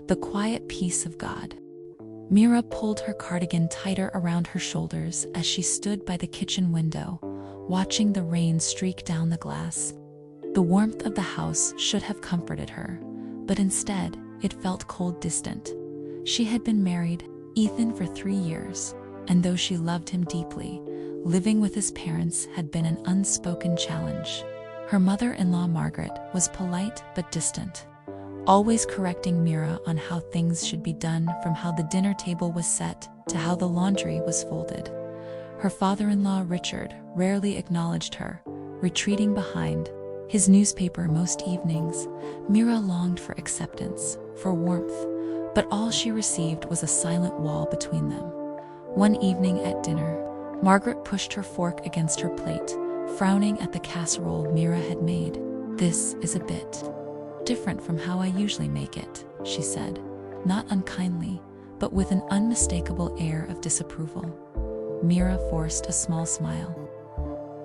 the quiet peace of God. Mira pulled her cardigan tighter around her shoulders as she stood by the kitchen window, watching the rain streak down the glass. The warmth of the house should have comforted her, but instead, it felt cold, distant. She had been married, Ethan, for 3 years, and though she loved him deeply, living with his parents had been an unspoken challenge. Her mother-in-law, Margaret, was polite but distant, always correcting Mira on how things should be done, from how the dinner table was set to how the laundry was folded. Her father-in-law, Richard, rarely acknowledged her, retreating behind his newspaper most evenings. Mira longed for acceptance, for warmth, but all she received was a silent wall between them. One evening at dinner, Margaret pushed her fork against her plate, frowning at the casserole Mira had made. "This is a bit different from how I usually make it," she said, not unkindly, but with an unmistakable air of disapproval. Mira forced a small smile.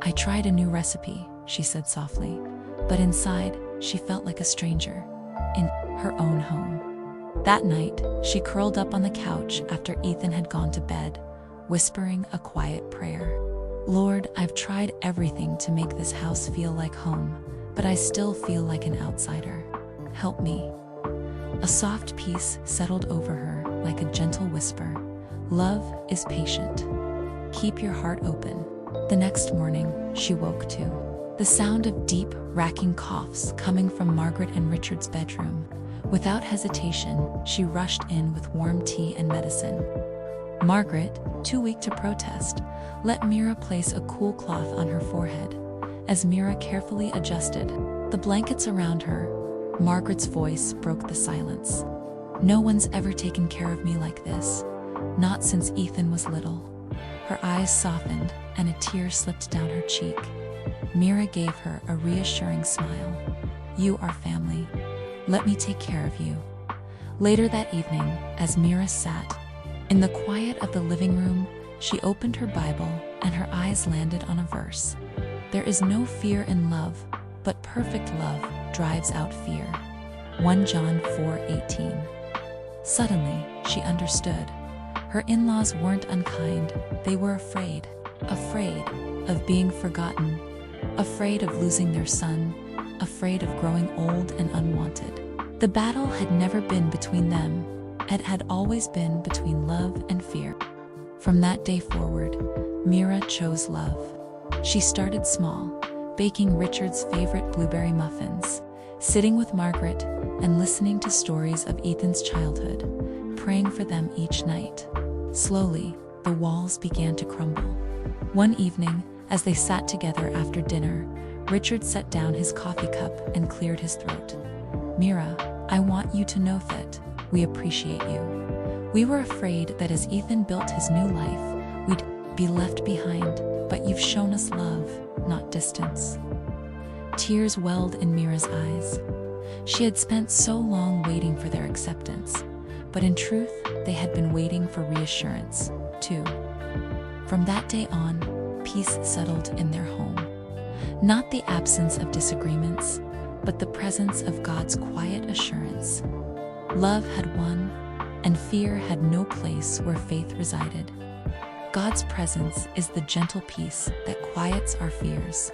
"I tried a new recipe," she said softly, but inside, she felt like a stranger in her own home. That night, she curled up on the couch after Ethan had gone to bed, whispering a quiet prayer. "Lord, I've tried everything to make this house feel like home, but I still feel like an outsider. Help me." A soft peace settled over her like a gentle whisper. Love is patient. Keep your heart open. The next morning, she woke to the sound of deep, racking coughs coming from Margaret and Richard's bedroom. Without hesitation, she rushed in with warm tea and medicine. Margaret, too weak to protest, let Mira place a cool cloth on her forehead. As Mira carefully adjusted the blankets around her, Margaret's voice broke the silence. "No one's ever taken care of me like this, not since Ethan was little." Her eyes softened and a tear slipped down her cheek. Mira gave her a reassuring smile. "You are family. Let me take care of you." Later that evening, as Mira sat in the quiet of the living room, she opened her Bible and her eyes landed on a verse. "There is no fear in love, but perfect love drives out fear." 1 John 4:18. Suddenly, she understood. Her in-laws weren't unkind, they were afraid. Afraid of being forgotten, afraid of losing their son, afraid of growing old and unwanted. The battle had never been between them, it had always been between love and fear. From that day forward, Mira chose love. She started small, baking Richard's favorite blueberry muffins, sitting with Margaret and listening to stories of Ethan's childhood, praying for them each night. Slowly, the walls began to crumble. One evening, as they sat together after dinner, Richard set down his coffee cup and cleared his throat. "Mira, I want you to know that we appreciate you. We were afraid that as Ethan built his new life, we'd be left behind, but you've shown us love, not distance." Tears welled in Mira's eyes. She had spent so long waiting for their acceptance, but in truth, they had been waiting for reassurance, too. From that day on, peace settled in their home. Not the absence of disagreements, but the presence of God's quiet assurance. Love had won, and fear had no place where faith resided. God's presence is the gentle peace that quiets our fears.